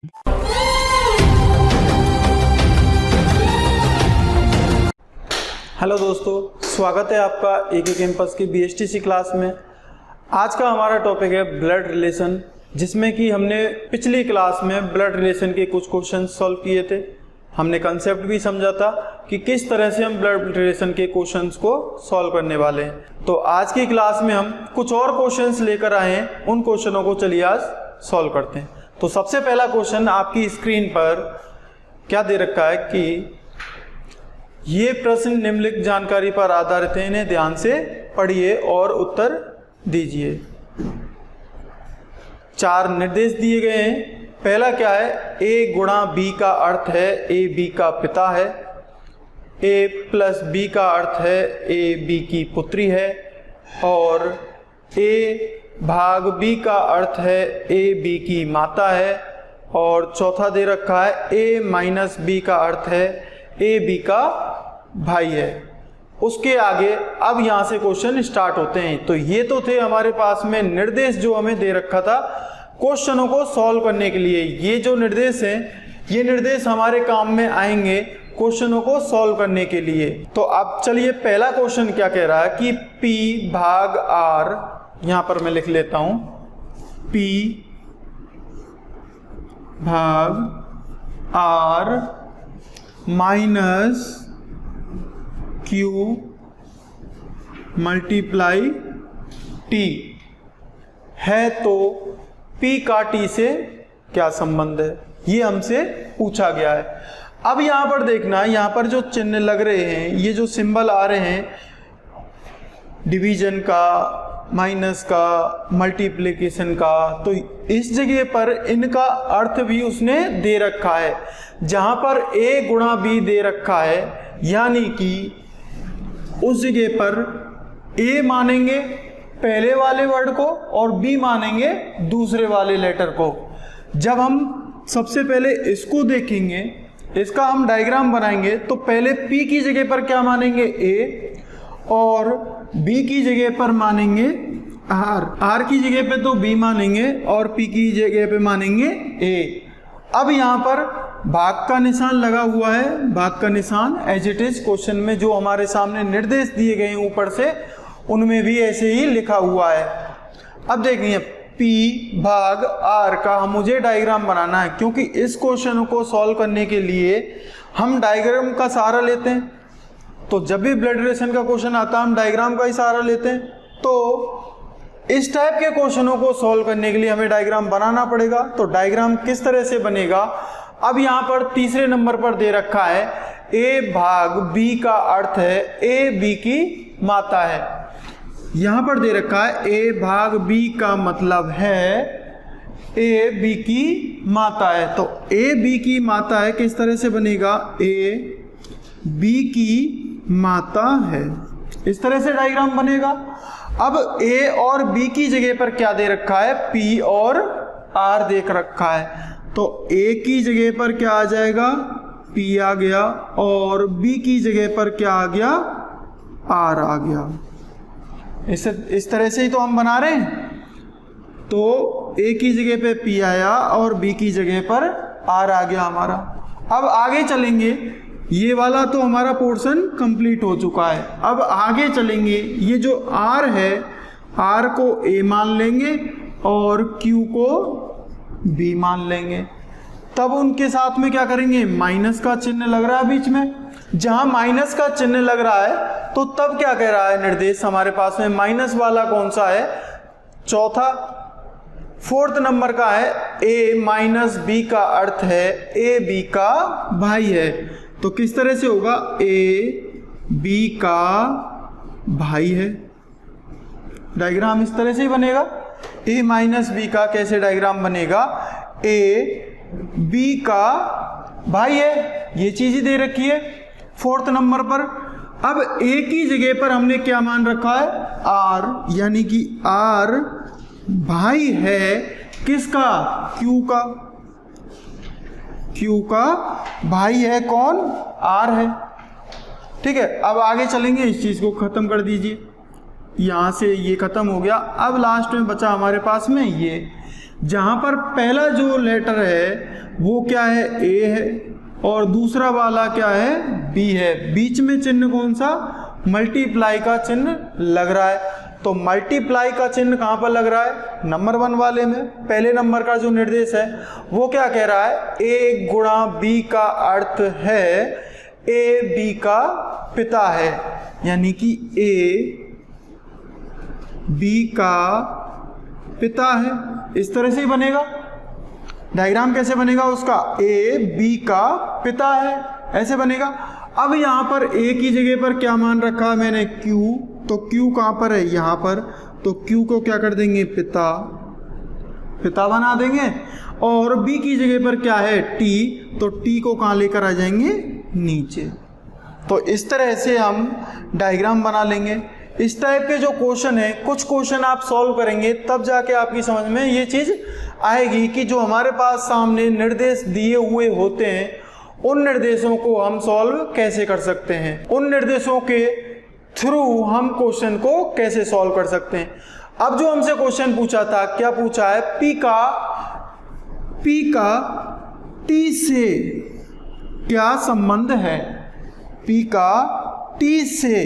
Hello दोस्तों, स्वागत है आपका एके कैंपस की बीएसटीसी क्लास में। आज का हमारा टॉपिक है ब्लड रिलेशन, जिसमें कि हमने पिछली क्लास में ब्लड रिलेशन के कुछ क्वेश्चन सॉल्व किए थे। हमने कंसेप्ट भी समझा था कि किस तरह से हम ब्लड रिलेशन के क्वेश्चंस को सॉल्व करने वाले हैं। तो आज की क्लास में हम कुछ और क्वेश्चंस लेकर आए हैं, उन क्वेश्चनों को चलिए आज सॉल्व करते हैं। तो सबसे पहला क्वेश्चन आपकी स्क्रीन पर क्या दे रखा है कि ये प्रश्न निम्नलिखित जानकारी पर आधारित है, इन्हें ध्यान से पढ़िए और उत्तर दीजिए। 4 निर्देश दिए गए हैं। पहला क्या है, a गुणा b का अर्थ है a b का पिता है, a प्लस b का अर्थ है a b की पुत्री है, और a भाग b का अर्थ है a b की माता है, और चौथा दे रखा है a माइनस b का अर्थ है a b का भाई है। उसके आगे अब यहाँ से क्वेश्चन स्टार्ट होते हैं। तो ये तो थे हमारे पास में निर्देश जो हमें दे रखा था क्वेश्चनों को सॉल्व करने के लिए। ये जो निर्देश हैं, ये निर्देश हमारे काम में आएंगे क्वेश्चनों को सॉल्व करने के लिए। तो अब चलिए पहला क्वेश्चन क्या कह रहा है कि P भाग R, यहाँ पर मैं लिख लेता हूं P भाग R minus Q multiply T है, तो P का T से क्या संबंध है, ये हमसे पूछा गया है। अब यहां पर देखना, यहां पर जो चिन्ह लग रहे हैं, ये जो सिंबल आ रहे हैं डिवीजन का, माइनस का, मल्टीप्लिकेशन का, तो इस जगह पर इनका अर्थ भी उसने दे रखा है। जहां पर a गुणा b दे रखा है, यानी कि उस जगह पर a मानेंगे पहले वाले वर्ड को और b मानेंगे दूसरे वाले लेटर को। जब हम सबसे पहले इसको देखेंगे, इसका हम डायग्राम बनाएंगे, तो पहले p की जगह पर क्या मानेंगे a, और b की जगह पर मानेंगे r की जगह पे तो b मानेंगे और p की जगह पे मानेंगे a। अब यहाँ पर भाग का निशान लगा हुआ है, भाग का निशान एज इट इज क्वेश्चन में जो हमारे सामने निर्देश दिए गए हैं ऊपर से, उनमें भी ऐसे ही लिखा हुआ है। अब देखिए P भाग R का मुझे डायग्राम बनाना है, क्योंकि इस क्वेश्चन को सॉल्व करने के लिए हम डायग्राम का सहारा लेते हैं। तो जब भी ब्लड रिलेशन का क्वेश्चन आता है हम डायग्राम का ही सहारा लेते हैं। तो इस टाइप के क्वेश्चनों को सॉल्व करने के लिए हमें डायग्राम बनाना पड़ेगा। तो डायग्राम किस तरह से बनेगा, अब यहाँ पर तीसरे नंबर पर दे रखा है a भाग b का अर्थ है a b की माता है। यहां पर दे रखा है a भाग b का मतलब है a b की माता है। तो a b की माता है, किस तरह से बनेगा, a b की माता है, इस तरह से डायग्राम बनेगा। अब a और b की जगह पर क्या दे रखा है, p और r देख रखा है। तो a की जगह पर क्या आ जाएगा, p आ गया, और b की जगह पर क्या आ गया, r आ गया। इस तरह से ही तो हम बना रहे हैं। तो a की जगह पे p आया और b की जगह पर r आ गया हमारा। अब आगे चलेंगे, ये वाला तो हमारा पोर्शन कंप्लीट हो चुका है। अब आगे चलेंगे, ये जो r है, r को a मान लेंगे और q को b मान लेंगे। तब उनके साथ में क्या करेंगे, माइनस का चिन्ह लग रहा है बीच में। जहां माइनस का चिन्ह लग रहा है तो तब क्या कह रहा है निर्देश हमारे पास में, माइनस वाला कौन सा है, चौथा, 4th नंबर का है a माइनस b का अर्थ है a b का भाई है। तो किस तरह से होगा, a b का भाई है। डायग्राम इस तरह से ही बनेगा। a माइनस b का कैसे डायग्राम बनेगा, a b का भाई है, ये चीज ही दे रखी है 4th नंबर पर। अब a की जगह पर हमने क्या मान रखा है, r, यानी कि r भाई है किसका, q का। q का भाई है कौन, r है। ठीक है, अब आगे चलेंगे, इस चीज को खत्म कर दीजिए। यहां से ये खत्म हो गया। अब लास्ट में बचा हमारे पास में ये जहां पर पहला जो लेटर है वो क्या है, ए है, और दूसरा वाला क्या है, बी है। बीच में चिन्ह कौन सा, मल्टीप्लाई का चिन्ह लग रहा है। तो मल्टीप्लाई का चिन्ह कहां पर लग रहा है, नंबर 1 वाले में। पहले नंबर का जो निर्देश है वो क्या कह रहा है, ए गुणा बी का अर्थ है ए बी का पिता है, यानी कि ए बी का पिता है। इस तरह से ही बनेगा डायग्राम। कैसे बनेगा उसका, ए बी का पिता है, ऐसे बनेगा। अब यहां पर ए की जगह पर क्या मान रखा है मैंने, क्यू। तो क्यू कहां पर है, यहां पर। तो क्यू को क्या कर देंगे, पिता, पिता बना देंगे। और बी की जगह पर क्या है, टी। तो टी को कहां लेकर आ जाएंगे, नीचे। तो इस तरह से हम डायग्राम बना लेंगे। इस टाइप के जो क्वेश्चन है, कुछ क्वेश्चन आप सॉल्व करेंगे तब जाके आपकी समझ में ये चीज आएगी कि जो हमारे पास सामने निर्देश दिए हुए होते हैं उन निर्देशों को हम सॉल्व कैसे कर सकते हैं, उन निर्देशों के थ्रू हम क्वेश्चन को कैसे सॉल्व कर सकते हैं। अब जो हमसे क्वेश्चन पूछा था, क्या पूछा है, पी का टी से क्या संबंध है, पी का टी से।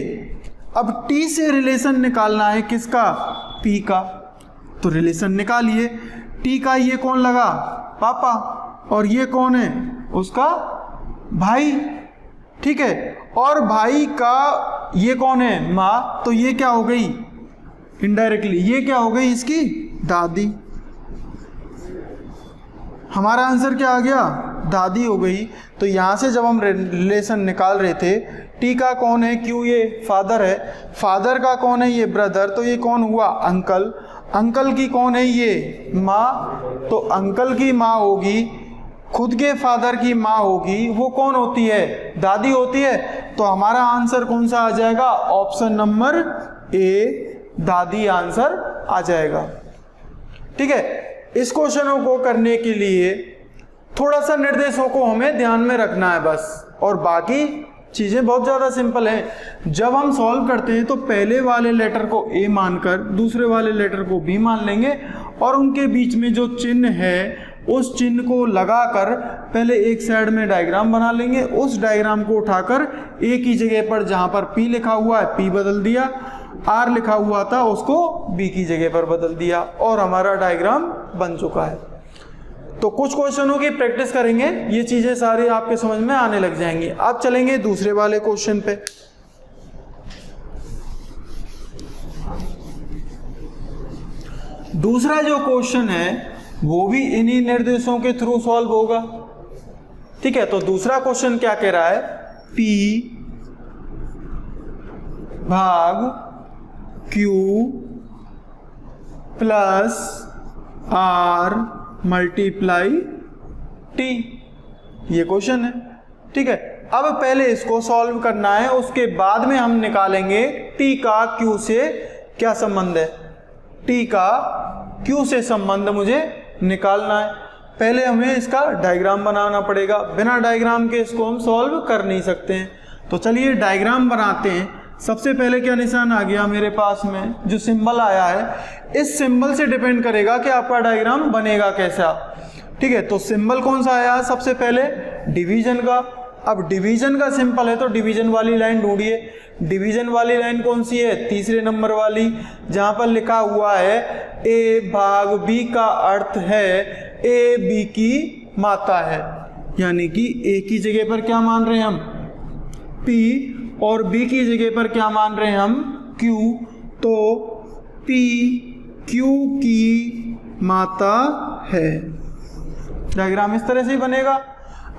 अब टी से रिलेशन निकालना है किसका, पी का। तो रिलेशन निकालिए। टी का ये कौन लगा, पापा, और ये कौन है, उसका भाई, ठीक है। और भाई का ये कौन है, माँ। तो ये क्या हो गई, इनडायरेक्टली ये क्या हो गई, इसकी दादी। हमारा आंसर क्या आ गया, दादी हो गई। तो यहाँ से जब हम रिलेशन निकाल रहे थे, टी का कौन है, क्यों, ये फादर है। फादर का कौन है, ये ब्रदर। तो ये कौन हुआ, अंकल। अंकल की कौन है, ये माँ। तो अंकल की माँ होगी, खुद के फादर की माँ होगी, वो कौन होती है, दादी होती है। तो हमारा आंसर कौन सा आ जाएगा, ऑप्शन नंबर ए, दादी आंसर आ जाएगा। ठीक है। इस क्वेश्चनों को करने के लिए थोड़ा सा निर्देशों को हमें ध्यान में रखना है बस, और बाकी चीज़ें बहुत ज़्यादा सिंपल हैं। जब हम सॉल्व करते हैं तो पहले वाले लेटर को ए मानकर दूसरे वाले लेटर को बी मान लेंगे, और उनके बीच में जो चिन्ह है उस चिन्ह को लगाकर पहले एक साइड में डायग्राम बना लेंगे। उस डायग्राम को उठाकर ए की जगह पर जहाँ पर पी लिखा हुआ है पी बदल दिया, आर लिखा हुआ था उसको बी की जगह पर बदल दिया, और हमारा डायग्राम बन चुका है। तो कुछ क्वेश्चनों की प्रैक्टिस करेंगे, ये चीजें सारी आपके समझ में आने लग जाएंगी। अब चलेंगे दूसरे वाले क्वेश्चन पे। दूसरा जो क्वेश्चन है वो भी इन्हीं निर्देशों के थ्रू सॉल्व होगा। ठीक है। तो दूसरा क्वेश्चन क्या कह रहा है, P भाग Q plus R multiply T, ये क्वेश्चन है। ठीक है। अब पहले इसको सॉल्व करना है, उसके बाद में हम निकालेंगे T का Q से क्या संबंध है। T का Q से संबंध मुझे निकालना है। पहले हमें इसका डायग्राम बनाना पड़ेगा, बिना डायग्राम के इसको हम सॉल्व कर नहीं सकते हैं। तो चलिए डायग्राम बनाते हैं। सबसे पहले क्या निशान आ गया मेरे पास में, जो सिंबल आया है, इस सिंबल से डिपेंड करेगा कि आपका डायग्राम बनेगा कैसा। ठीक है। तो सिंबल कौन सा आया सबसे पहले, डिवीजन का। अब डिवीजन का सिंपल है तो डिवीजन वाली लाइन ढूंढिए। डिवीजन वाली लाइन कौन सी है, तीसरे नंबर वाली, जहां पर लिखा हुआ है ए भाग बी का अर्थ है ए बी की माता है, यानी कि ए की जगह पर क्या मान रहे हैं हम, पी, और बी की जगह पर क्या मान रहे हैं हम, क्यू। तो पी क्यू की माता है। डायग्राम इस तरह से ही बनेगा।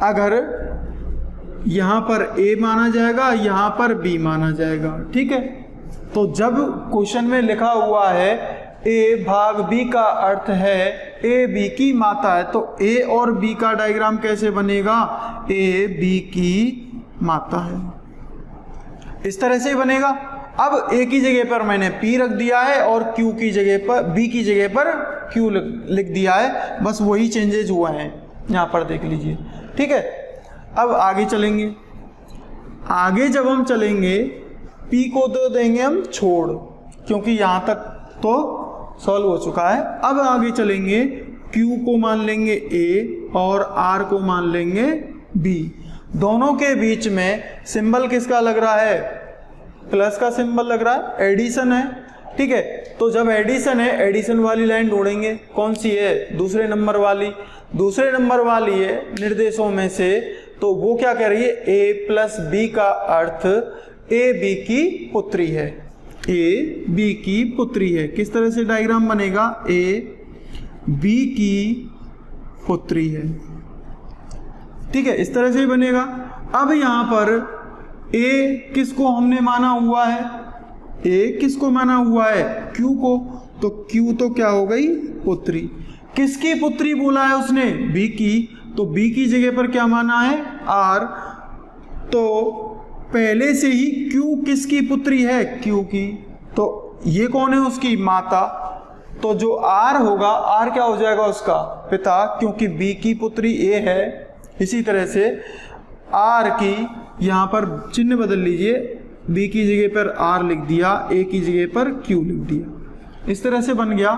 अगर यहां पर ए माना जाएगा, यहां पर बी माना जाएगा। ठीक है। तो जब क्वेश्चन में लिखा हुआ है ए भाग बी का अर्थ है ए बी की माता है, तो ए और बी का डायग्राम कैसे बनेगा, ए बी की माता है, इस तरह से ही बनेगा। अब ए की जगह पर मैंने पी रख दिया है और क्यू की जगह पर, बी की जगह पर क्यू लिख दिया है, बस वही चेंजेज हुआ है, यहाँ पर देख लीजिए। ठीक है। अब आगे चलेंगे। आगे जब हम चलेंगे पी को तो देंगे हम छोड़, क्योंकि यहाँ तक तो सॉल्व हो चुका है। अब आगे चलेंगे Q को मान लेंगे A और R को मान लेंगे B। दोनों के बीच में सिंबल किसका लग रहा है? प्लस का सिंबल लग रहा है, एडिशन है। ठीक है, तो जब एडिशन है, एडिशन वाली लाइन ढूंढेंगे। कौन सी है? दूसरे नंबर वाली। दूसरे नंबर वाली है निर्देशों में से, तो वो क्या कह रही है? A प्लस B का अर्थ A B की पुत्री है। A B की पुत्री है। किस तरह से डायग्राम बनेगा? A B की पुत्री है। ठीक है, इस तरह से ही बनेगा। अब यहां पर A किसको हमने माना हुआ है? A किसको माना हुआ है? Q को। तो Q तो क्या हो गई? पुत्री। किसकी पुत्री बोला है उसने? B की। तो B की जगह पर क्या माना है? R। तो पहले से ही Q किसकी पुत्री है? Q की। तो ये कौन है? उसकी माता। तो जो R होगा, R क्या हो जाएगा? उसका पिता, क्योंकि B की पुत्री A है। इसी तरह से R की यहाँ पर चिन्ह बदल लीजिए, B की जगह पर R लिख दिया, A की जगह पर Q लिख दिया। इस तरह से बन गया।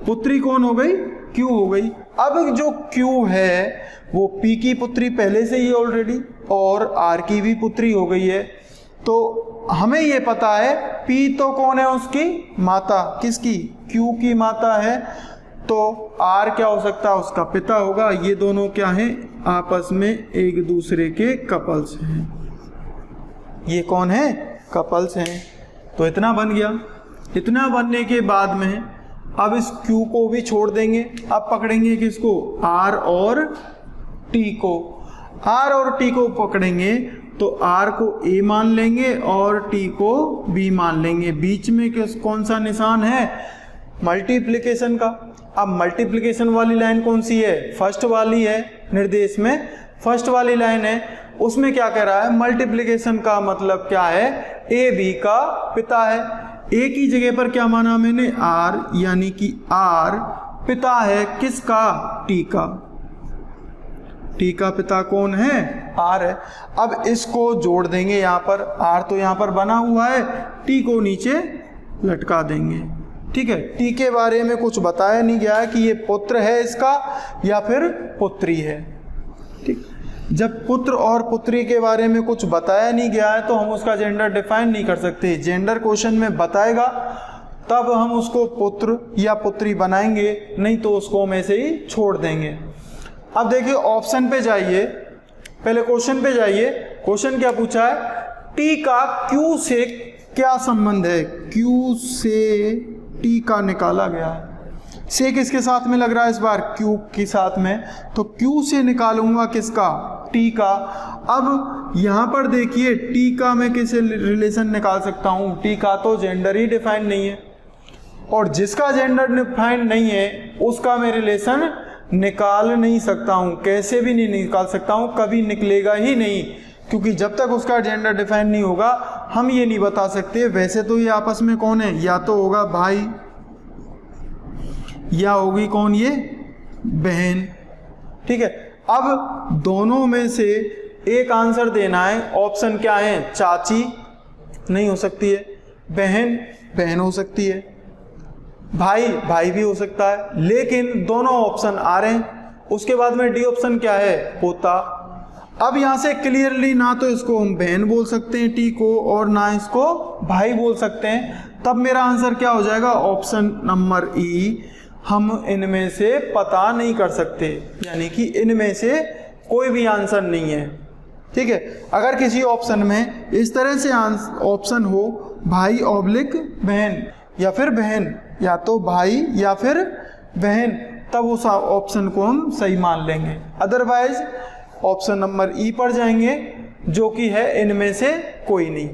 पुत्री कौन हो गई? Q हो गई। अब जो Q है वो P की पुत्री पहले से ही ऑलरेडी, और R की भी पुत्री हो गई है। तो हमें ये पता है P तो कौन है? उसकी माता। किसकी? Q की माता है। तो R क्या हो सकता है? उसका पिता होगा। ये दोनों क्या हैं? आपस में एक दूसरे के कपल्स हैं। ये कौन है? कपल्स हैं। तो इतना बन गया। इतना बनने के बाद में अब इस Q को भी छोड़ देंगे। अब पकड़ेंगे किसको? R और T को। R और T को पकड़ेंगे तो R को A मान लेंगे और T को B मान लेंगे। बीच में कौन सा निशान है? मल्टीप्लिकेशन का। अब मल्टीप्लिकेशन वाली लाइन कौन सी है? फर्स्ट वाली है। निर्देश में फर्स्ट वाली लाइन है। उसमें क्या कह रहा है? मल्टीप्लिकेशन का मतलब क्या है? A B का पिता है। A की जगह पर क्या माना मैंने? R, यानी कि R पिता है किसका? T का। T का पिता कौन है? R है। अब इसको जोड़ देंगे यहाँ पर। R तो यहाँ पर बना हुआ है, T को नीचे लटका देंगे। ठीक है, T के बारे में कुछ बताया नहीं गया है कि ये पुत्र है इसका या फिर पुत्री है। ठीक, जब पुत्र और पुत्री के बारे में कुछ बताया नहीं गया है तो हम उसका जेंडर डिफाइन नहीं कर सकते। जेंडर क्वेश्चन में बताएगा तब हम उसको पुत्र या पुत्री बनाएंगे, नहीं तो उसको हम ऐसे ही छोड़ देंगे। अब देखिए ऑप्शन पे जाइए, पहले क्वेश्चन पे जाइए। क्वेश्चन क्या पूछा है? T का Q से क्या संबंध है? Q से T का निकाला गया है। से किसके साथ में लग रहा है इस बार? Q के साथ में। तो Q से निकालूंगा किसका? T का। अब यहां पर देखिए T का मैं किसे रिलेशन निकाल सकता हूं? T का तो जेंडर ही डिफाइन नहीं है, और जिसका जेंडर डिफाइन नहीं है उसका मैं रिलेशन निकाल नहीं सकता हूं। कैसे भी नहीं निकाल सकता हूं, कभी निकलेगा ही नहीं, क्योंकि जब तक उसका जेंडर डिफाइन नहीं होगा हम ये नहीं बता सकते। वैसे तो ये आपस में कौन है? या तो होगा भाई या होगी कौन? ये बहन। ठीक है, अब दोनों में से एक आंसर देना है। ऑप्शन क्या है? चाची नहीं हो सकती है, बहन बहन हो सकती है, भाई भाई भी हो सकता है, लेकिन दोनों ऑप्शन आ रहे हैं। उसके बाद में डी ऑप्शन क्या है? पोता। अब यहां से क्लियरली ना तो इसको हम बहन बोल सकते हैं टी को, और ना इसको भाई बोल सकते हैं। तब मेरा आंसर क्या हो जाएगा? ऑप्शन नंबर ई। हम इनमें से पता नहीं कर सकते, यानी कि इनमें से कोई भी आंसर नहीं है। ठीक है, अगर किसी ऑप्शन में इस तरह से ऑप्शन हो भाई ऑब्लिक बहन, या फिर बहन, या तो भाई या फिर बहन, तब उस ऑप्शन को हम सही मान लेंगे। अदरवाइज ऑप्शन नंबर ई पर जाएंगे, जो कि है इनमें से कोई नहीं।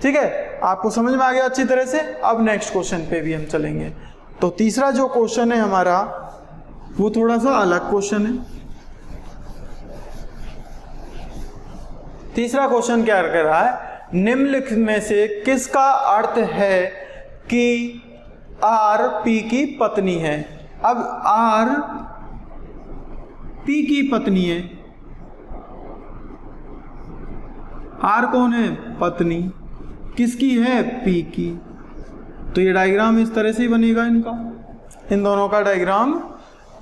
ठीक है, आपको समझ में आ गया अच्छी तरह से। अब नेक्स्ट क्वेश्चन पे भी हम चलेंगे। तो तीसरा जो क्वेश्चन है हमारा वो थोड़ा सा अलग क्वेश्चन है। तीसरा क्वेश्चन क्या कह रहा है? निम्नलिखित में से किसका अर्थ है कि आर पी की पत्नी है? अब आर पी की पत्नी है। आर कौन है? पत्नी। किसकी है? पी की। तो ये डायग्राम इस तरह से ही बनेगा इनका। इन दोनों का डायग्राम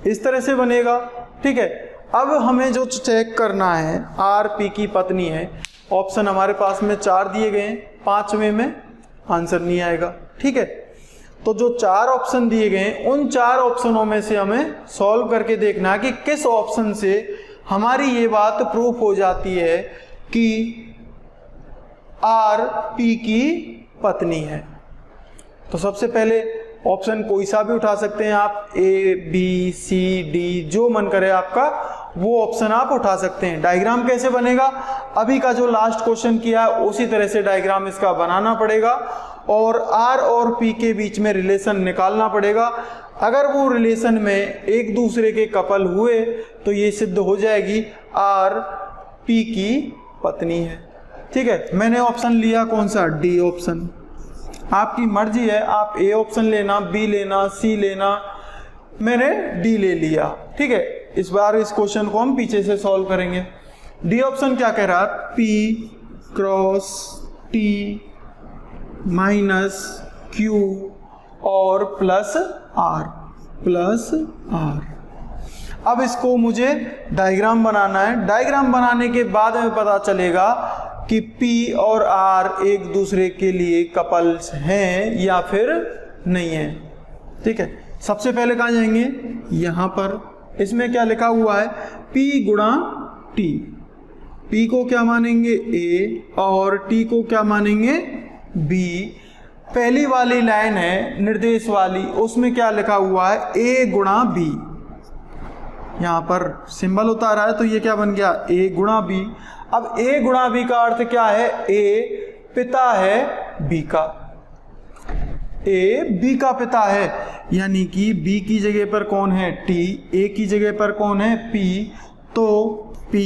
इस तरह से बनेगा। ठीक है, अब हमें जो चेक करना है आर पी की पत्नी है, ऑप्शन हमारे पास में 4 दिए गए हैं, 5वें में आंसर नहीं आएगा। ठीक है, तो जो 4 ऑप्शन दिए गए हैं उन 4 ऑप्शनों में से हमें सॉल्व करके देखना है कि किस ऑप्शन से हमारी ये बात प्रूफ हो जाती है कि आर पी की पत्नी है। तो सबसे पहले ऑप्शन कोई सा भी उठा सकते हैं आप, ए बी सी डी, जो मन करे आपका वो ऑप्शन आप उठा सकते हैं। डायग्राम कैसे बनेगा, अभी का जो लास्ट क्वेश्चन किया है उसी तरह से डायग्राम इसका बनाना पड़ेगा और आर और पी के बीच में रिलेशन निकालना पड़ेगा। अगर वो रिलेशन में एक दूसरे के कपल हुए तो ये सिद्ध हो जाएगी आर पी की पत्नी है। ठीक है, मैंने ऑप्शन लिया कौन सा, डी ऑप्शन। आपकी मर्जी है, आप ए ऑप्शन लेना, बी लेना, सी लेना, मैंने डी ले लिया। ठीक है, इस बार इस क्वेश्चन को हम पीछे से सॉल्व करेंगे। डी ऑप्शन क्या कह रहा है, P cross T minus Q और प्लस आर। अब इसको मुझे डायग्राम बनाना है। डायग्राम बनाने के बाद हमें पता चलेगा कि P और R एक दूसरे के लिए कपल्स हैं या फिर नहीं है। ठीक है, सबसे पहले कहाँ जाएंगे, यहाँ पर इसमें क्या लिखा हुआ है, P गुणा T। P को क्या मानेंगे A और T को क्या मानेंगे B। पहली वाली लाइन है निर्देश वाली, उसमें क्या लिखा हुआ है, A गुणा B। यहाँ पर सिंबल उतारा है तो ये क्या बन गया, A गुणा B। अब A गुणा B का अर्थ क्या है, A पिता है B का, A B का पिता है, यानी कि B की जगह पर कौन है T, A की जगह पर कौन है P, तो P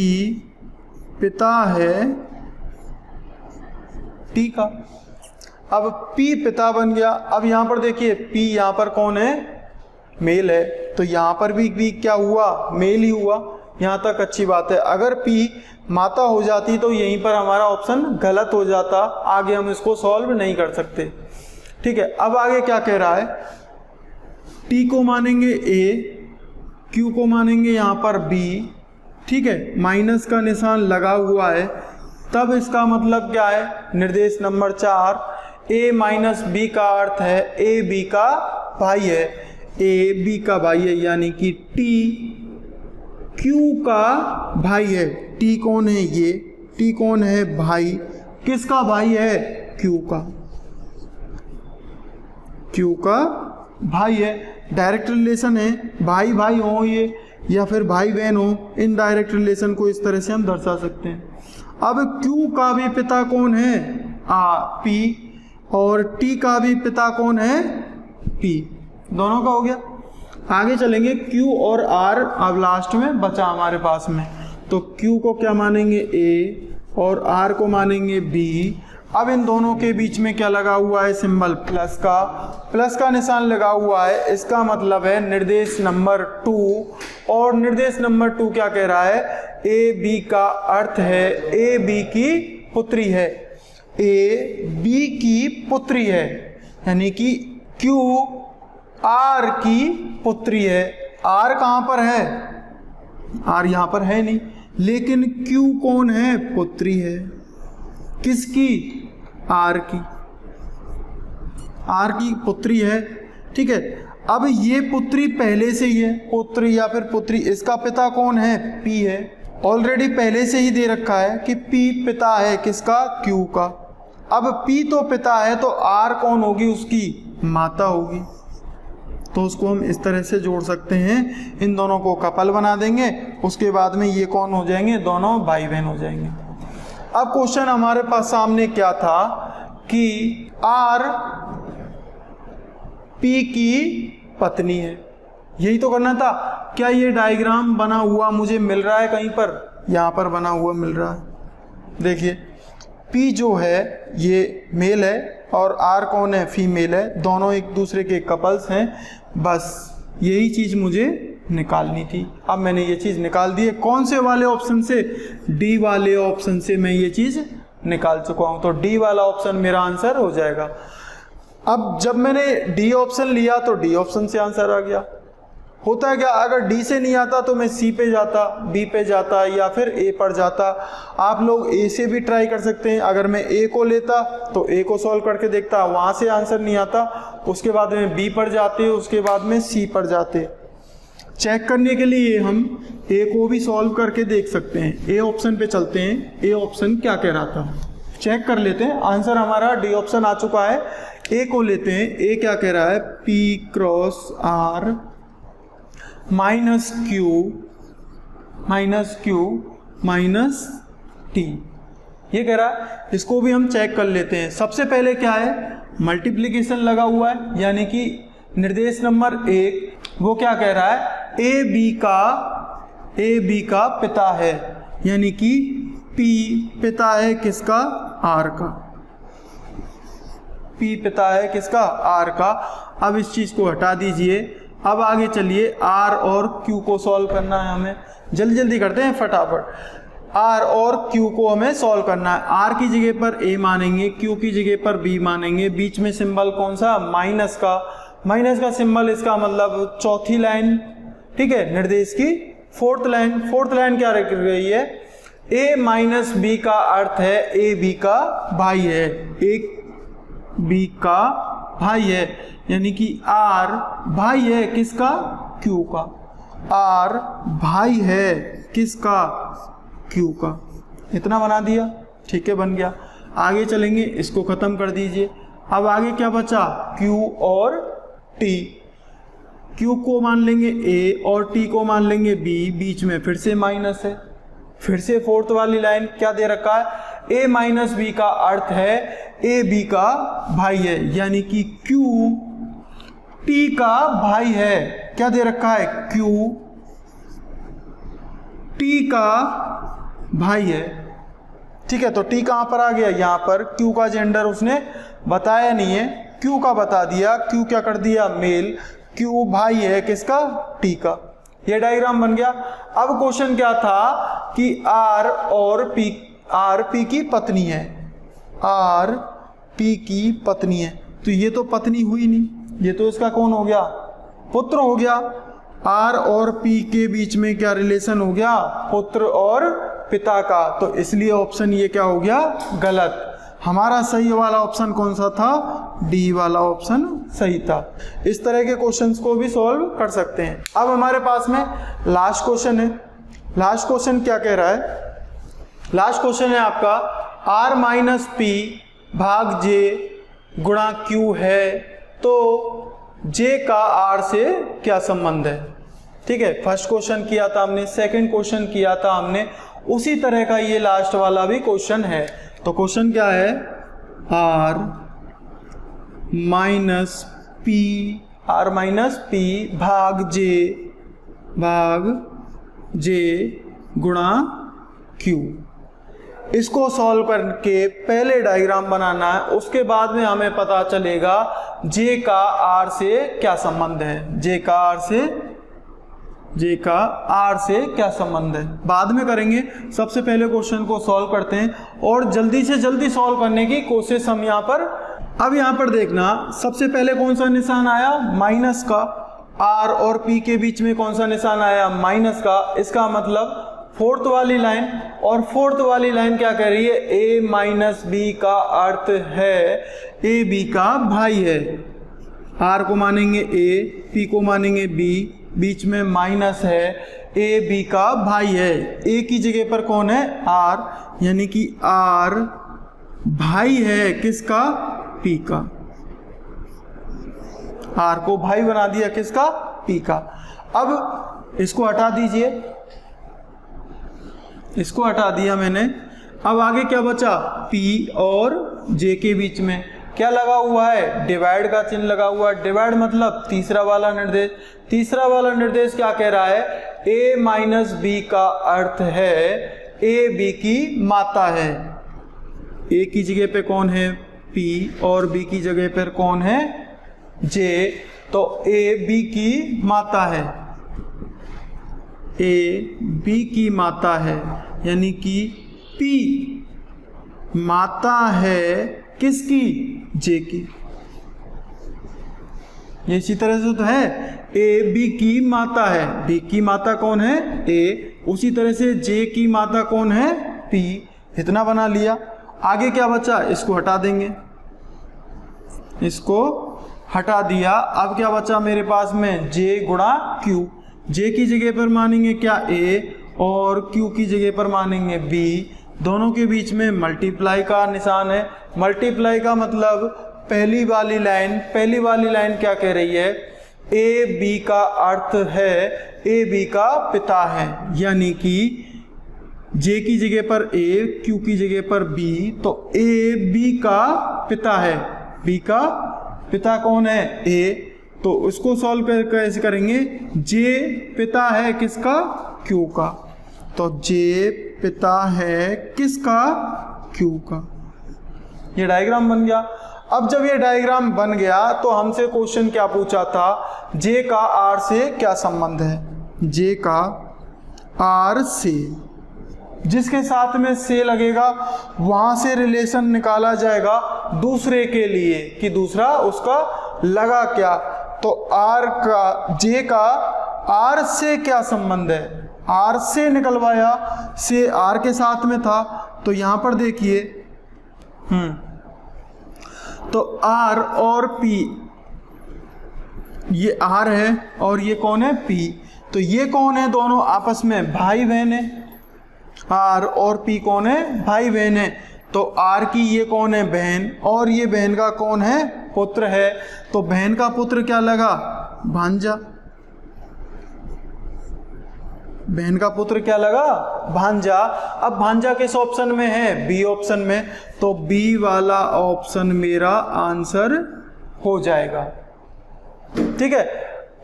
पिता है T का। अब P पिता बन गया। अब यहाँ पर देखिए P यहाँ पर कौन है, मेल है, तो यहाँ पर भी क्या हुआ, मेल ही हुआ। यहाँ तक अच्छी बात है। अगर P माता हो जाती तो यहीं पर हमारा ऑप्शन गलत हो जाता, आगे हम इसको सॉल्व नहीं कर सकते। ठीक है, अब आगे क्या कह रहा है, T को मानेंगे A, Q को मानेंगे यहाँ पर B। ठीक है, माइनस का निशान लगा हुआ है, तब इसका मतलब क्या है, निर्देश नंबर 4, A माइनस B का अर्थ है A B का भाई है, A B का भाई है, यानी कि T Q का भाई है। T कौन है, ये T कौन है, भाई, किसका भाई है, Q का, Q का भाई है। डायरेक्ट रिलेशन है, भाई भाई हो ये या फिर भाई बहन हो, इन डायरेक्ट रिलेशन को इस तरह से हम दर्शा सकते हैं। अब Q का भी पिता कौन है, P, और T का भी पिता कौन है, P, दोनों का हो गया। आगे चलेंगे, Q और R अब लास्ट में बचा हमारे पास में, तो Q को क्या मानेंगे A और R को मानेंगे B। अब इन दोनों के बीच में क्या लगा हुआ है, सिंबल प्लस का निशान लगा हुआ है, इसका मतलब है निर्देश नंबर 2। और निर्देश नंबर 2 क्या कह रहा है, A B का अर्थ है A B की पुत्री है, A B की पुत्री है, यानी कि Q R की पुत्री है। R कहाँ पर है, R यहाँ पर है नहीं, लेकिन Q कौन है, पुत्री है, किसकी, R की, R की पुत्री है। ठीक है, अब ये पुत्री पहले से ही है, पुत्री या फिर पुत्री, इसका पिता कौन है, P है, ऑलरेडी पहले से ही दे रखा है कि P पिता है किसका, Q का। अब P तो पिता है तो R कौन होगी, उसकी माता होगी, तो उसको हम इस तरह से जोड़ सकते हैं, इन दोनों को कपल बना देंगे, उसके बाद में ये कौन हो जाएंगे, दोनों भाई बहन हो जाएंगे। अब क्वेश्चन हमारे पास सामने क्या था कि R P की पत्नी है, यही तो करना था। क्या ये डायग्राम बना हुआ मुझे मिल रहा है कहीं पर, यहाँ पर बना हुआ मिल रहा है। देखिए P जो है ये मेल है और R कौन है, फीमेल है, दोनों एक दूसरे के कपल्स हैं, बस यही चीज़ मुझे निकालनी थी। अब मैंने ये चीज़ निकाल दी है, कौन से वाले ऑप्शन से, डी वाले ऑप्शन से मैं ये चीज़ निकाल चुका हूँ, तो डी वाला ऑप्शन मेरा आंसर हो जाएगा। अब जब मैंने डी ऑप्शन लिया तो डी ऑप्शन से आंसर आ गया। होता है क्या, अगर डी से नहीं आता तो मैं सी पे जाता, बी पे जाता या फिर ए पर जाता। आप लोग ए से भी ट्राई कर सकते हैं। अगर मैं ए को लेता तो ए को सॉल्व करके देखता, वहाँ से आंसर नहीं आता, उसके बाद में बी पर जाते, उसके बाद में सी पर जाते। चेक करने के लिए हम ए को भी सॉल्व करके देख सकते हैं। ए ऑप्शन पे चलते हैं, ए ऑप्शन क्या कह रहा था चेक कर लेते हैं। आंसर हमारा डी ऑप्शन आ चुका है। ए को लेते हैं, ए क्या कह रहा है, P cross R minus Q minus T, ये कह रहा है। इसको भी हम चेक कर लेते हैं। सबसे पहले क्या है, मल्टीप्लिकेशन लगा हुआ है, यानी कि निर्देश नंबर 1 वो क्या कह रहा है, ए बी का पिता है, यानी कि P पिता है किसका, R का। P पिता है किसका, R का। अब इस चीज को हटा दीजिए। अब आगे चलिए, R और Q को सॉल्व करना है हमें। जल्दी जल्दी करते हैं फटाफट। R और Q को हमें सॉल्व करना है। R की जगह पर A मानेंगे, Q की जगह पर B मानेंगे। बीच में सिंबल कौन सा, माइनस का। माइनस का सिंबल, इसका मतलब चौथी लाइन, ठीक है, निर्देश की फोर्थ लाइन। फोर्थ लाइन क्या रख रही है, A माइनस बी का अर्थ है ए बी का भाई है, एक बी का भाई है, यानी कि R भाई है किसका, Q का। R भाई है किसका, Q का। इतना बना दिया, ठीक है, बन गया। आगे चलेंगे, इसको खत्म कर दीजिए। अब आगे क्या बचा, Q और T। Q को मान लेंगे A और T को मान लेंगे B, बीच में फिर से माइनस है। फिर से फोर्थ वाली लाइन क्या दे रखा है, A माइनस बी का अर्थ है ए बी का भाई है, यानी कि Q T का भाई है। क्या दे रखा है, Q T का भाई है, ठीक है। तो T कहां पर आ गया, यहां पर। Q का जेंडर उसने बताया नहीं है, Q का बता दिया। Q क्या कर दिया, मेल। Q भाई है किसका, T का। ये डायग्राम बन गया। अब क्वेश्चन क्या था कि R और P, R P की पत्नी है, R P की पत्नी है। तो ये तो पत्नी हुई नहीं, ये तो इसका कौन हो गया, पुत्र हो गया। R और P के बीच में क्या रिलेशन हो गया, पुत्र और पिता का। तो इसलिए ऑप्शन ये क्या हो गया, गलत। हमारा सही वाला ऑप्शन कौन सा था, डी वाला ऑप्शन सही था। इस तरह के क्वेश्चंस को भी सॉल्व कर सकते हैं। अब हमारे पास में लास्ट क्वेश्चन है। लास्ट क्वेश्चन क्या कह रहा है, लास्ट क्वेश्चन है आपका, R माइनस P भाग J गुणा Q है, तो J का R से क्या संबंध है। ठीक है, फर्स्ट क्वेश्चन किया था हमने, सेकंड क्वेश्चन किया था हमने, उसी तरह का ये लास्ट वाला भी क्वेश्चन है। तो क्वेश्चन क्या है, R माइनस P भाग J गुणा Q। इसको सॉल्व करके पहले डायग्राम बनाना है, उसके बाद में हमें पता चलेगा J का R से क्या संबंध है, J का R से क्या संबंध है, बाद में करेंगे। सबसे पहले क्वेश्चन को सॉल्व करते हैं और जल्दी से जल्दी सॉल्व करने की कोशिश हम यहाँ पर। अब यहाँ पर देखना, सबसे पहले कौन सा निशान आया, माइनस का। R और P के बीच में कौन सा निशान आया, माइनस का। इसका मतलब फोर्थ वाली लाइन, और फोर्थ वाली लाइन क्या कह रही है, A माइनस बी का अर्थ है ए बी का भाई है। R को मानेंगे A, P को मानेंगे B, बीच में माइनस है, ए बी का भाई है। ए की जगह पर कौन है, R, यानी कि R भाई है किसका, P का। R को भाई बना दिया किसका, P का। अब इसको हटा दीजिए, इसको हटा दिया मैंने। अब आगे क्या बचा, P और J के बीच में क्या लगा हुआ है, डिवाइड का चिन्ह लगा हुआ है। डिवाइड मतलब तीसरा वाला निर्देश। तीसरा वाला निर्देश क्या कह रहा है, A माइनस बी का अर्थ है ए बी की माता है। A की जगह पे कौन है, P, और B की जगह पर कौन है, J। तो A B की माता है, A B की माता है, यानी कि P माता है किसकी, J की। ये इसी तरह से तो है, ए बी की माता है, बी की माता कौन है, ए। उसी तरह से जे की माता कौन है, पी। इतना बना लिया। आगे क्या बचा, इसको हटा देंगे, इसको हटा दिया। अब क्या बचा मेरे पास में, जे गुणा क्यू। जे की जगह पर मानेंगे क्या, ए, और क्यू की जगह पर मानेंगे बी। दोनों के बीच में मल्टीप्लाई का निशान है। मल्टीप्लाई का मतलब पहली वाली लाइन क्या कह रही है, ए बी का अर्थ है ए बी का पिता है, यानी कि जे की जगह पर ए, क्यू की जगह पर बी, तो ए बी का पिता है। बी का पिता कौन है, ए। तो उसको सॉल्व कैसे करेंगे, जे पिता है किसका, क्यू का। तो जे पिता है किसका, क्यू का। ये डायग्राम बन गया। अब जब ये डायग्राम बन गया तो हमसे क्वेश्चन क्या पूछा था, जे का आर से क्या संबंध है। जे का आर से, जिसके साथ में से लगेगा वहां से रिलेशन निकाला जाएगा दूसरे के लिए कि दूसरा उसका लगा क्या। तो आर का, जे का आर से क्या संबंध है, आर से निकलवाया, से आर के साथ में था। तो यहां पर देखिए तो आर और पी, ये आर है और ये कौन है, पी। तो ये कौन है, दोनों आपस में भाई बहन है। आर और पी कौन है, भाई बहन है। तो आर की ये कौन है, बहन, और ये बहन का कौन है, पुत्र है। तो बहन का पुत्र क्या लगा, भांजा। बहन का पुत्र क्या लगा, भांजा। अब भांजा किस ऑप्शन में है, बी ऑप्शन में। तो बी वाला ऑप्शन मेरा आंसर हो जाएगा। ठीक है,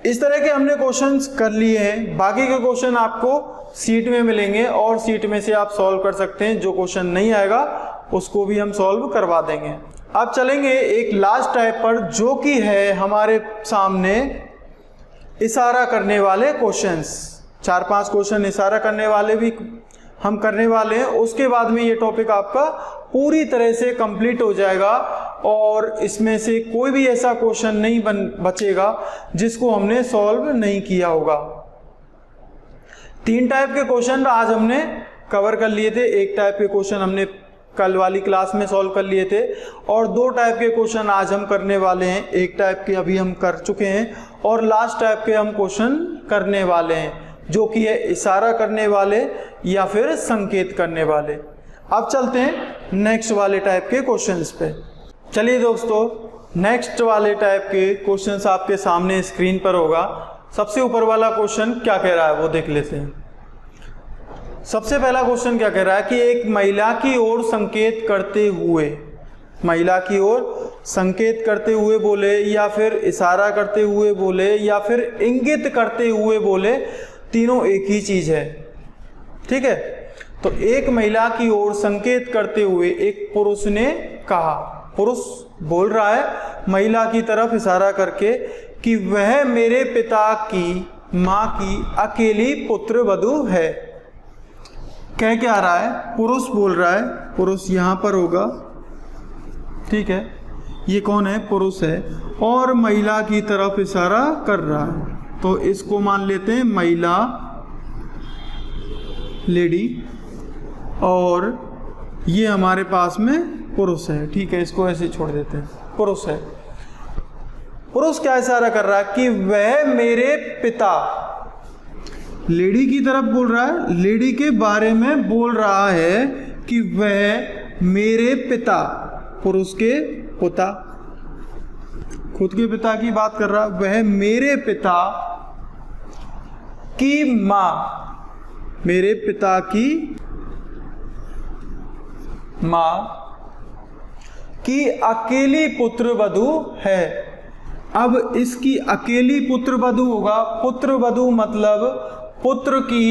इस तरह के हमने क्वेश्चंस कर लिए हैं। बाकी के क्वेश्चन आपको सीट में मिलेंगे और सीट में से आप सॉल्व कर सकते हैं। जो क्वेश्चन नहीं आएगा उसको भी हम सॉल्व करवा देंगे। अब चलेंगे एक लास्ट टाइप पर, जो कि है हमारे सामने इशारा करने वाले क्वेश्चंस। 4-5 क्वेश्चन इशारा करने वाले भी हम करने वाले हैं। उसके बाद में ये टॉपिक आपका पूरी तरह से कंप्लीट हो जाएगा और इसमें से कोई भी ऐसा क्वेश्चन नहीं बचेगा जिसको हमने सॉल्व नहीं किया होगा। 3 टाइप के क्वेश्चन आज हमने कवर कर लिए थे। एक टाइप के क्वेश्चन हमने कल वाली क्लास में सॉल्व कर लिए थे और 2 टाइप के क्वेश्चन आज हम करने वाले हैं। एक टाइप के अभी हम कर चुके हैं और लास्ट टाइप के हम क्वेश्चन करने वाले हैं, जो कि है इशारा करने वाले या फिर संकेत करने वाले। अब चलते हैं नेक्स्ट वाले टाइप के क्वेश्चंस पे। चलिए दोस्तों, नेक्स्ट वाले टाइप के क्वेश्चंस आपके सामने स्क्रीन पर होगा। सबसे ऊपर वाला क्वेश्चन क्या कह रहा है वो देख लेते हैं। सबसे पहला क्वेश्चन क्या कह रहा है कि एक महिला की ओर संकेत करते हुए, महिला की ओर संकेत करते हुए बोले या फिर इशारा करते हुए बोले या फिर इंगित करते हुए बोले, तीनों एक ही चीज है। ठीक है, तो एक महिला की ओर संकेत करते हुए एक पुरुष ने कहा, पुरुष बोल रहा है महिला की तरफ इशारा करके कि वह मेरे पिता की मां की अकेली पुत्र वधू है। कह क्या रहा है, पुरुष बोल रहा है, पुरुष यहां पर होगा। ठीक है, ये कौन है, पुरुष है और महिला की तरफ इशारा कर रहा है। तो इसको मान लेते हैं महिला, लेडी, और ये हमारे पास में पुरुष है। ठीक है, इसको ऐसे छोड़ देते हैं, पुरुष है। पुरुष क्या इशारा कर रहा है कि वह मेरे पिता, लेडी की तरफ बोल रहा है, लेडी के बारे में बोल रहा है कि वह मेरे पिता, पुरुष के पिता, खुद के पिता की बात कर रहा है, वह मेरे पिता की मां, मेरे पिता की मां की अकेली पुत्र वधू है। अब इसकी अकेली पुत्र वधू होगा, पुत्र वधू मतलब पुत्र की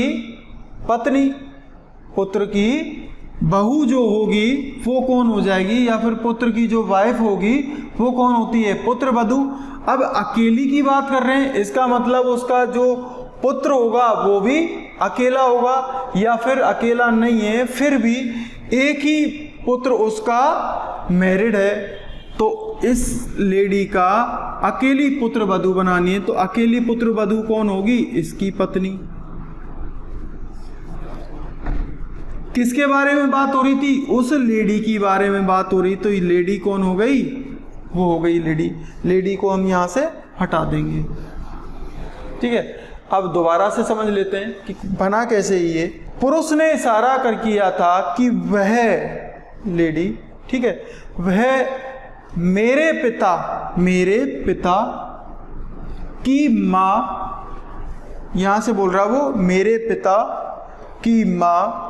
पत्नी, पुत्र की बहू जो होगी वो कौन हो जाएगी, या फिर पुत्र की जो वाइफ होगी वो कौन होती है, पुत्र वधू। अब अकेली की बात कर रहे हैं, इसका मतलब उसका जो पुत्र होगा वो भी अकेला होगा, या फिर अकेला नहीं है फिर भी एक ही पुत्र उसका मैरिड है। तो इस लेडी का अकेली पुत्र वधू बनानी है, तो अकेली पुत्र वधू कौन होगी? इसकी पत्नी। किसके बारे में बात हो रही थी? उस लेडी की बारे में बात हो रही, तो ये लेडी कौन हो गई? वो हो गई लेडी। लेडी को हम यहां से हटा देंगे। ठीक है, अब दोबारा से समझ लेते हैं कि बना कैसे ये। पुरुष ने इशारा कर किया था कि वह लेडी, ठीक है, वह मेरे पिता की माँ, यहां से बोल रहा वो मेरे पिता की माँ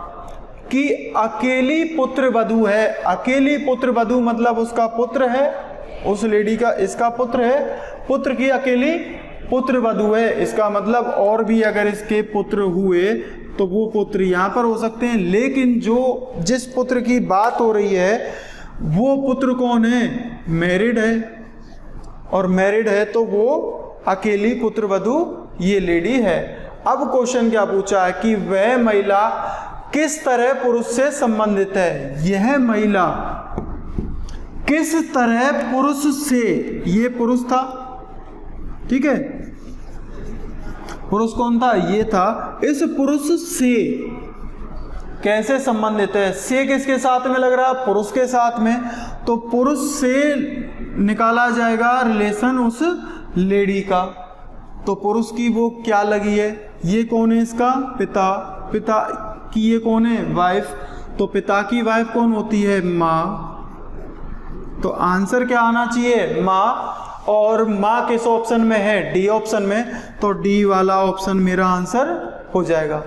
की अकेली पुत्र वधू है। अकेली पुत्र वधू मतलब उसका पुत्र है, उस लेडी का इसका पुत्र है, पुत्र की अकेली पुत्र वधू है। इसका मतलब और भी अगर इसके पुत्र हुए तो वो पुत्र यहाँ पर हो सकते हैं, लेकिन जो जिस पुत्र की बात हो रही है वो पुत्र कौन है? मैरिड है, और मैरिड है तो वो अकेली पुत्र वधू ये लेडी है। अब क्वेश्चन क्या पूछा है कि वह महिला किस तरह पुरुष से संबंधित है? यह महिला किस तरह पुरुष से, ये पुरुष था, ठीक है, पुरुष कौन था? ये था। इस पुरुष से कैसे संबंधित है? से किसके साथ में लग रहा? पुरुष के साथ में। तो पुरुष से निकाला जाएगा रिलेशन उस लेडी का, तो पुरुष की वो क्या लगी है? ये कौन है? इसका पिता। पिता की ये कौन है? वाइफ। तो पिता की वाइफ कौन होती है? माँ। तो आंसर क्या आना चाहिए? माँ। और माँ किस ऑप्शन में है? डी ऑप्शन में, तो डी वाला ऑप्शन मेरा आंसर हो जाएगा।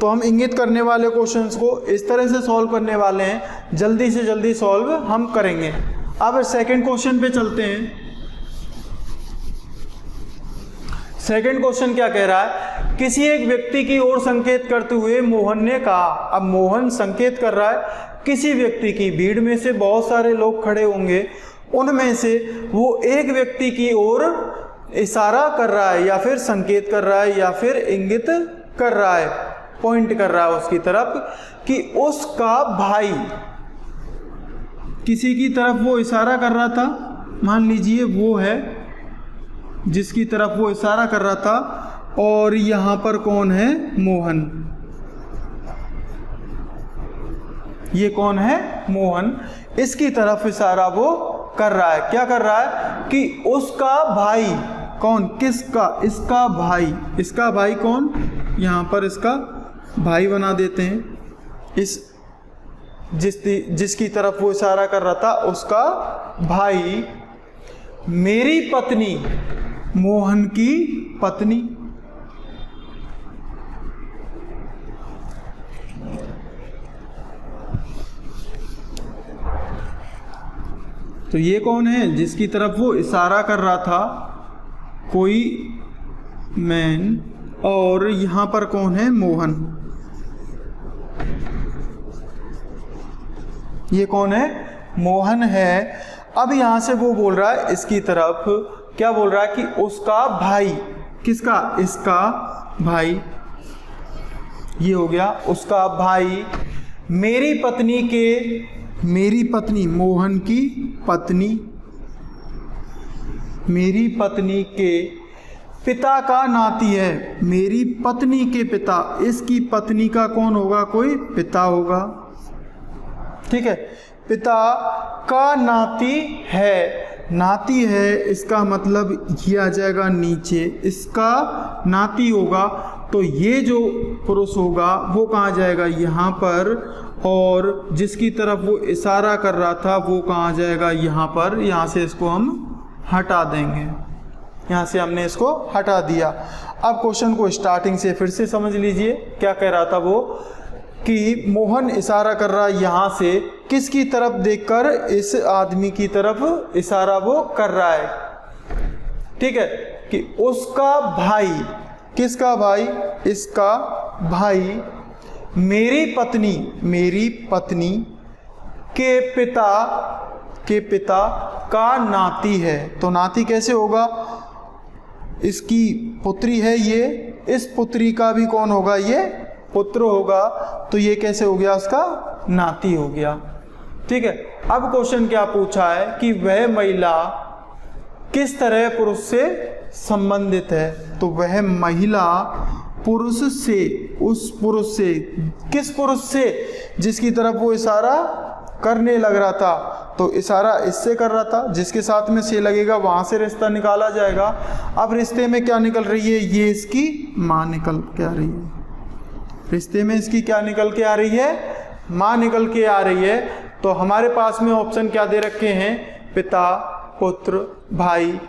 तो हम इंगित करने वाले क्वेश्चंस को इस तरह से सॉल्व करने वाले हैं, जल्दी से जल्दी सॉल्व हम करेंगे। अब सेकंड क्वेश्चन पे चलते हैं। सेकंड क्वेश्चन क्या कह रहा है? किसी एक व्यक्ति की ओर संकेत करते हुए मोहन ने कहा। अब मोहन संकेत कर रहा है किसी व्यक्ति की, भीड़ में से बहुत सारे लोग खड़े होंगे, उनमें से वो एक व्यक्ति की ओर इशारा कर रहा है, या फिर संकेत कर रहा है, या फिर इंगित कर रहा है, पॉइंट कर रहा है उसकी तरफ कि उसका भाई, किसी की तरफ वो इशारा कर रहा था। मान लीजिए वो है जिसकी तरफ वो इशारा कर रहा था, और यहां पर कौन है? मोहन। ये कौन है? मोहन। इसकी तरफ इशारा वो कर रहा है। क्या कर रहा है? कि उसका भाई कौन? किसका? इसका भाई। इसका भाई कौन? यहां पर इसका भाई बना देते हैं। इस जिसकी तरफ वो इशारा कर रहा था उसका भाई मेरी पत्नी, मोहन की पत्नी। तो ये कौन है? जिसकी तरफ वो इशारा कर रहा था कोई मैन, और यहां पर कौन है? मोहन। ये कौन है? मोहन है। अब यहां से वो बोल रहा है इसकी तरफ, क्या बोल रहा है? कि उसका भाई। किसका? इसका भाई। ये हो गया उसका भाई मेरी पत्नी के, मेरी पत्नी मोहन की पत्नी, मेरी पत्नी के पिता का नाती है। मेरी पत्नी के पिता, इसकी पत्नी का कौन होगा? कोई पिता होगा, ठीक है। पिता का नाती है। नाती है इसका मतलब ये आ जाएगा नीचे, इसका नाती होगा, तो ये जो पुरुष होगा वो कहाँ जाएगा? यहाँ पर, और जिसकी तरफ वो इशारा कर रहा था वो कहाँ जाएगा? यहाँ पर। यहाँ से इसको हम हटा देंगे, यहाँ से हमने इसको हटा दिया। अब क्वेश्चन को स्टार्टिंग से फिर से समझ लीजिए। क्या कह रहा था वो? कि मोहन इशारा कर रहा है यहाँ से, किसकी तरफ देखकर? इस आदमी की तरफ इशारा वो कर रहा है, ठीक है, कि उसका भाई। किसका भाई? इसका भाई मेरी पत्नी, मेरी पत्नी के पिता का नाती है। तो नाती कैसे होगा? इसकी पुत्री है ये, इस पुत्री का भी कौन होगा? ये पुत्र होगा, तो ये कैसे हो गया? उसका नाती हो गया। ठीक है। अब क्वेश्चन क्या पूछा है कि वह महिला किस तरह पुरुष से संबंधित है, तो वह महिला पुरुष से, उस पुरुष से, किस पुरुष से जिसकी तरफ वो इशारा करने लग रहा था, तो इशारा इससे कर रहा था, जिसके साथ में से लगेगा वहां से रिश्ता निकाला जाएगा। अब रिश्ते में क्या निकल रही है, ये इसकी माँ निकल के आ रही है, रिश्ते में इसकी क्या निकल के आ रही है, माँ निकल के आ रही है। तो हमारे पास में ऑप्शन क्या दे रखे हैं, पिता, पुत्र, भाई,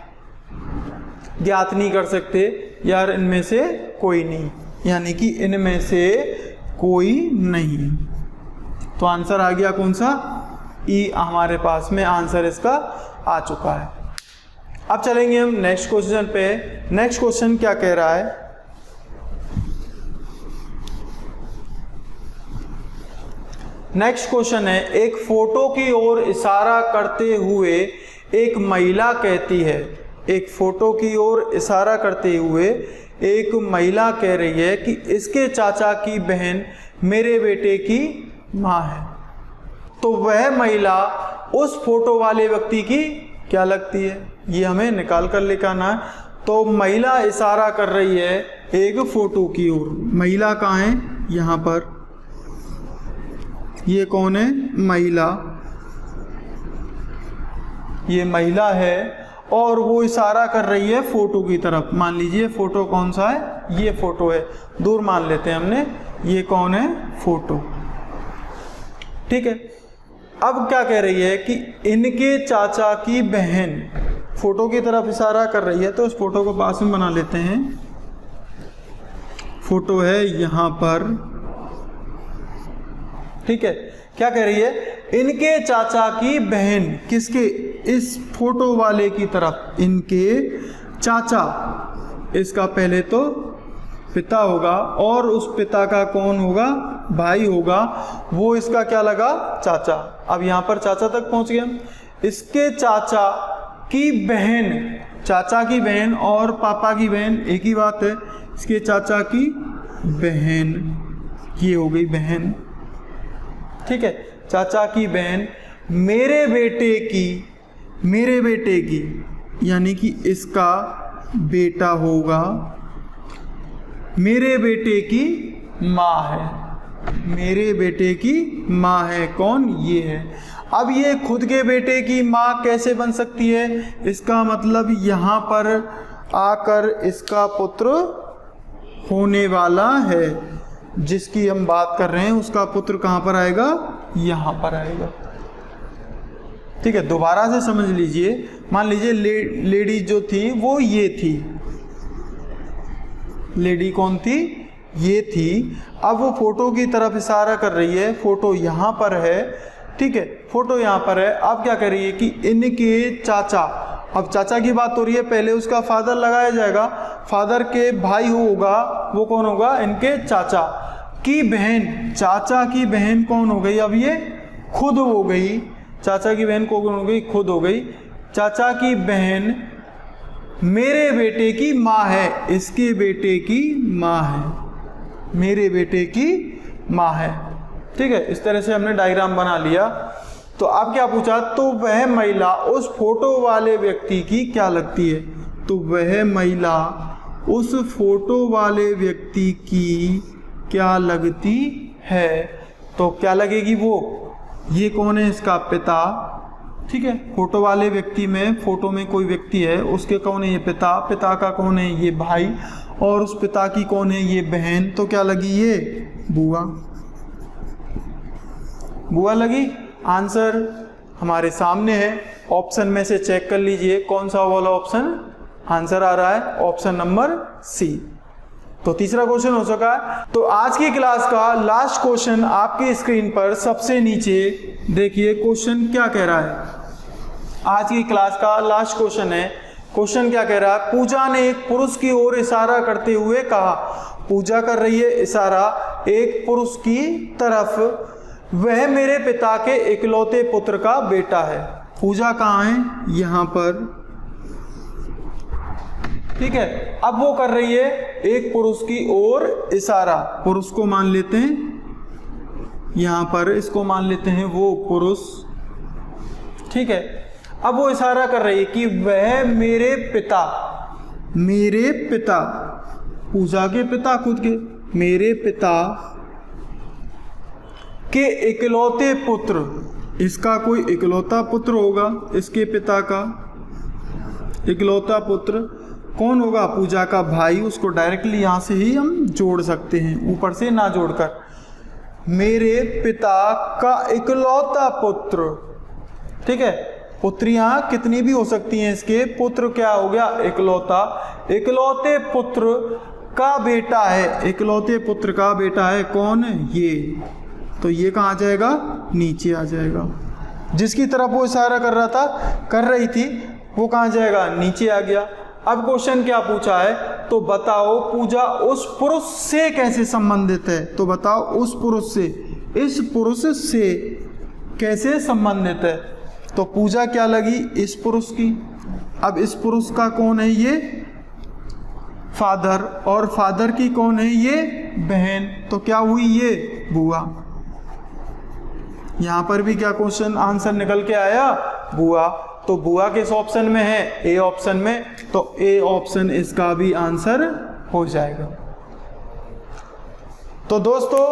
ज्ञात नहीं कर सकते यार, इनमें से कोई नहीं, यानी कि इनमें से कोई नहीं। तो आंसर आ गया कौन सा, ई हमारे पास में आंसर इसका आ चुका है। अब चलेंगे हम नेक्स्ट क्वेश्चन पे। नेक्स्ट क्वेश्चन क्या कह रहा है, नेक्स्ट क्वेश्चन है, एक फोटो की ओर इशारा करते हुए एक महिला कहती है, एक फोटो की ओर इशारा करते हुए एक महिला कह रही है कि इसके चाचा की बहन मेरे बेटे की माँ है। तो वह महिला उस फोटो वाले व्यक्ति की क्या लगती है, ये हमें निकाल कर लेकर आना है। तो महिला इशारा कर रही है एक फोटो की ओर, महिला कहाँ है, यहाँ पर, ये कौन है, महिला, ये महिला है और वो इशारा कर रही है फोटो की तरफ। मान लीजिए फोटो कौन सा है, ये फोटो है, दूर मान लेते हैं हमने, ये कौन है, फोटो, ठीक है। अब क्या कह रही है कि इनके चाचा की बहन, फोटो की तरफ इशारा कर रही है, तो उस फोटो को पास में बना लेते हैं। फोटो है यहाँ पर, ठीक है। क्या कह रही है, इनके चाचा की बहन, किसके, इस फोटो वाले की तरफ, इनके चाचा, इसका पहले तो पिता होगा और उस पिता का कौन होगा, भाई होगा, वो इसका क्या लगा, चाचा। अब यहाँ पर चाचा तक पहुंच गया। इसके चाचा की बहन, चाचा की बहन और पापा की बहन एक ही बात है, इसके चाचा की बहन, ये हो गई बहन, ठीक है। चाचा की बहन मेरे बेटे की, मेरे बेटे की, यानी कि इसका बेटा होगा, मेरे बेटे की माँ है, मेरे बेटे की माँ है, कौन, ये है। अब ये खुद के बेटे की माँ कैसे बन सकती है, इसका मतलब यहाँ पर आकर इसका पुत्र होने वाला है, जिसकी हम बात कर रहे हैं उसका पुत्र कहाँ पर आएगा, यहाँ पर आएगा, ठीक है। दोबारा से समझ लीजिए, मान लीजिए लेडी जो थी वो ये थी, लेडी कौन थी, ये थी। अब वो फोटो की तरफ इशारा कर रही है, फोटो यहाँ पर है, ठीक है, फोटो यहाँ पर है। अब क्या कर रही है कि इनके चाचा, अब चाचा की बात हो रही है, पहले उसका फादर लगाया जाएगा, फादर के भाई होगा, वो कौन होगा, इनके चाचा की बहन, चाचा की बहन कौन हो गई, अब ये खुद हो गई, चाचा की बहन कौन हो गई, खुद हो गई। चाचा की बहन मेरे बेटे की माँ है, इसके बेटे की माँ है, मेरे बेटे की माँ है, ठीक है। इस तरह से हमने डायग्राम बना लिया। तो अब क्या पूछा, तो वह महिला उस फोटो वाले व्यक्ति की क्या लगती है, तो वह महिला उस फोटो वाले व्यक्ति की क्या लगती है, तो क्या लगेगी वो, ये कौन है, इसका पिता, ठीक है। फोटो वाले व्यक्ति में, फोटो में कोई व्यक्ति है, उसके कौन है, ये पिता, पिता का कौन है, ये भाई, और उस पिता की कौन है, ये बहन, तो क्या लगी, ये बुआ, बुआ लगी। आंसर हमारे सामने है, ऑप्शन में से चेक कर लीजिए कौन सा वाला ऑप्शन आंसर आ रहा है, ऑप्शन नंबर सी। तो तीसरा क्वेश्चन हो चुका है। तो आज की क्लास का लास्ट क्वेश्चन आपकी स्क्रीन पर सबसे नीचे देखिए, क्वेश्चन क्या कह रहा है। आज की क्लास का लास्ट क्वेश्चन है। क्वेश्चन क्या कह रहा है, पूजा ने एक पुरुष की ओर इशारा करते हुए कहा, पूजा कर रही है इशारा एक पुरुष की तरफ, वह मेरे पिता के इकलौते पुत्र का बेटा है। पूजा कहाँ है, यहाँ पर, ठीक है। अब वो कर रही है एक पुरुष की ओर इशारा, पुरुष को मान लेते हैं, यहाँ पर इसको मान लेते हैं वो पुरुष, ठीक है। अब वो इशारा कर रही है कि वह मेरे पिता पूजा के पिता खुद के, मेरे पिता के इकलौते पुत्र, इसका कोई इकलौता पुत्र होगा, इसके पिता का इकलौता पुत्र कौन होगा? पूजा का भाई। उसको डायरेक्टली यहाँ से ही हम जोड़ सकते हैं, ऊपर से ना जोड़कर। मेरे पिता का इकलौता पुत्र, ठीक है। पुत्रियां कितनी भी हो सकती हैं इसके, पुत्र क्या हो गया? इकलौता। इकलौते पुत्र का बेटा है, इकलौते पुत्र का बेटा है कौन? ये। तो ये कहाँ आ जाएगा? नीचे आ जाएगा। जिसकी तरफ वो इशारा कर रही थी वो कहाँ जाएगा? नीचे आ गया। अब क्वेश्चन क्या पूछा है? तो बताओ पूजा उस पुरुष से कैसे संबंधित है? तो बताओ उस पुरुष से, इस पुरुष से कैसे संबंधित है? तो पूजा क्या लगी? इस पुरुष की। अब इस पुरुष का कौन है? ये फादर, और फादर की कौन है? ये बहन। तो क्या हुई? ये बुआ। यहां पर भी क्या क्वेश्चन आंसर निकल के आया? बुआ। तो बुआ किस ऑप्शन में है? ए ऑप्शन में। तो ए ऑप्शन इसका भी आंसर हो जाएगा। तो दोस्तों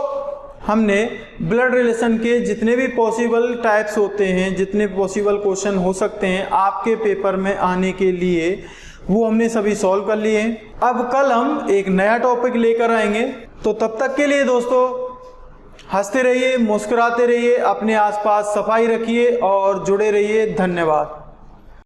हमने ब्लड रिलेशन के जितने भी पॉसिबल टाइप्स होते हैं, जितने पॉसिबल क्वेश्चन हो सकते हैं आपके पेपर में आने के लिए, वो हमने सभी सॉल्व कर लिए हैं। अब कल हम एक नया टॉपिक लेकर आएंगे। तो तब तक के लिए दोस्तों हंसते रहिए, मुस्कुराते रहिए, अपने आसपास सफाई रखिए और जुड़े रहिए। धन्यवाद।